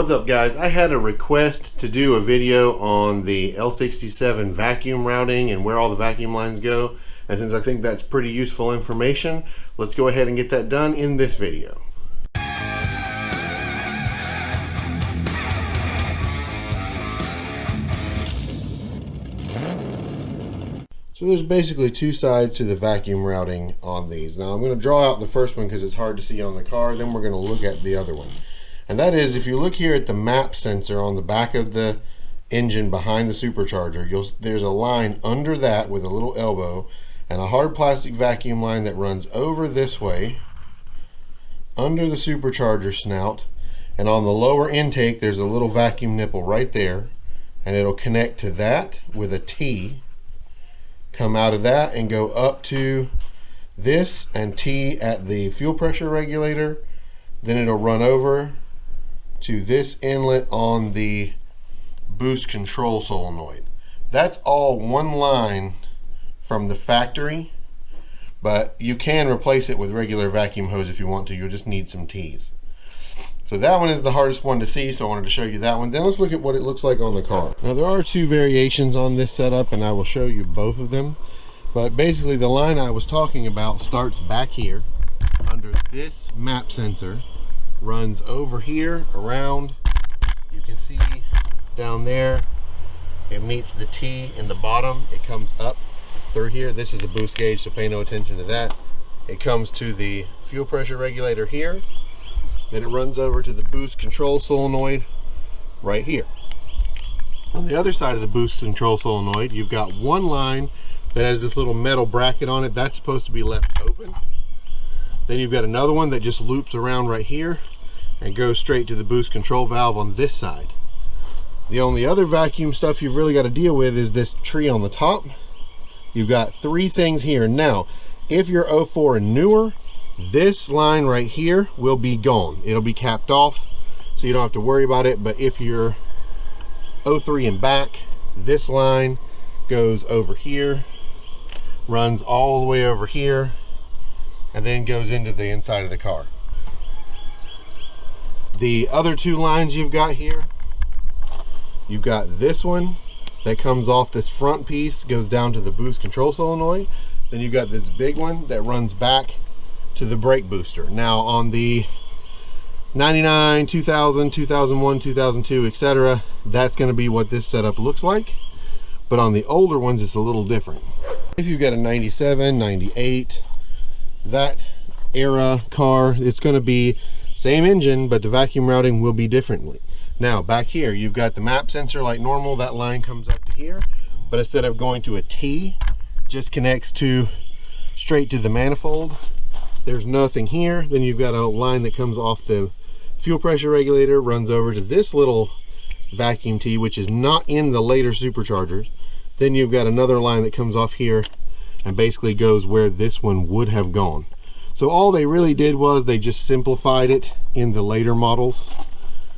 What's up guys? I had a request to do a video on the L67 vacuum routing and where all the vacuum lines go, and since I think that's pretty useful information, let's go ahead and get that done in this video. So there's basically two sides to the vacuum routing on these. Now I'm going to draw out the first one because it's hard to see on the car, then we're going to look at the other one. And that is, if you look here at the map sensor on the back of the engine behind the supercharger, there's a line under that with a little elbow and a hard plastic vacuum line that runs over this way under the supercharger snout, and on the lower intake there's a little vacuum nipple right there, and it'll connect to that with a T, come out of that and go up to this and T at the fuel pressure regulator. Then it'll run over to this inlet on the boost control solenoid. That's all one line from the factory, but you can replace it with regular vacuum hose if you want to. You'll just need some T's. So that one is the hardest one to see, so I wanted to show you that one. Then let's look at what it looks like on the car. Now there are two variations on this setup and I will show you both of them. But basically the line I was talking about starts back here under this map sensor, runs over here around, you can see down there it meets the T in the bottom, it comes up through here. This is a boost gauge, so pay no attention to that. It comes to the fuel pressure regulator here, then it runs over to the boost control solenoid right here. On the other side of the boost control solenoid, you've got one line that has this little metal bracket on it that's supposed to be left open. Then you've got another one that just loops around right here and goes straight to the boost control valve on this side. The only other vacuum stuff you've really got to deal with is this tree on the top. You've got three things here. Now, if you're 04 and newer, this line right here will be gone. It'll be capped off, so you don't have to worry about it. But if you're 03 and back, this line goes over here, runs all the way over here, and then goes into the inside of the car. The other two lines you've got here, you've got this one that comes off this front piece, goes down to the boost control solenoid. Then you've got this big one that runs back to the brake booster. Now on the 99, 2000, 2001, 2002, etc., that's going to be what this setup looks like. But on the older ones, it's a little different. If you've got a 97, 98, that era car, it's going to be same engine, but the vacuum routing will be differently. Now back here, you've got the map sensor like normal. That line comes up to here, but instead of going to a T, just connects to straight to the manifold. There's nothing here. Then you've got a line that comes off the fuel pressure regulator, runs over to this little vacuum T, which is not in the later superchargers. Then you've got another line that comes off here and basically goes where this one would have gone. So all they really did was they just simplified it in the later models.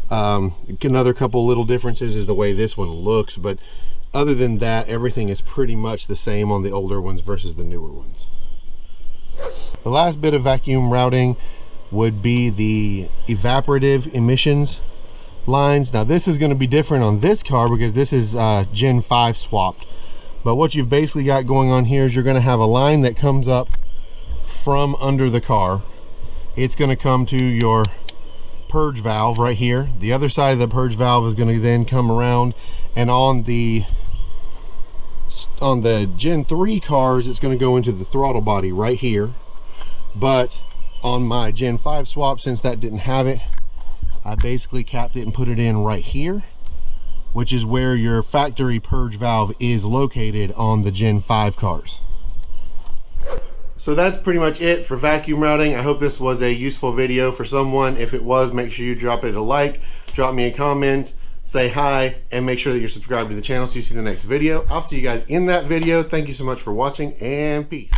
Another couple little differences is the way this one looks, but other than that, everything is pretty much the same on the older ones versus the newer ones. The last bit of vacuum routing would be the evaporative emissions lines. Now this is going to be different on this car because this is Gen 5 swapped. But what you've basically got going on here is you're going to have a line that comes up from under the car. It's going to come to your purge valve right here. The other side of the purge valve is going to then come around, and on the Gen 3 cars it's going to go into the throttle body right here. But on my Gen 5 swap, since that didn't have it, I basically capped it and put it in right here, which is where your factory purge valve is located on the Gen 5 cars. So that's pretty much it for vacuum routing. I hope this was a useful video for someone. If it was, make sure you drop it a like, drop me a comment, say hi, and make sure that you're subscribed to the channel so you see the next video. I'll see you guys in that video. Thank you so much for watching, and peace.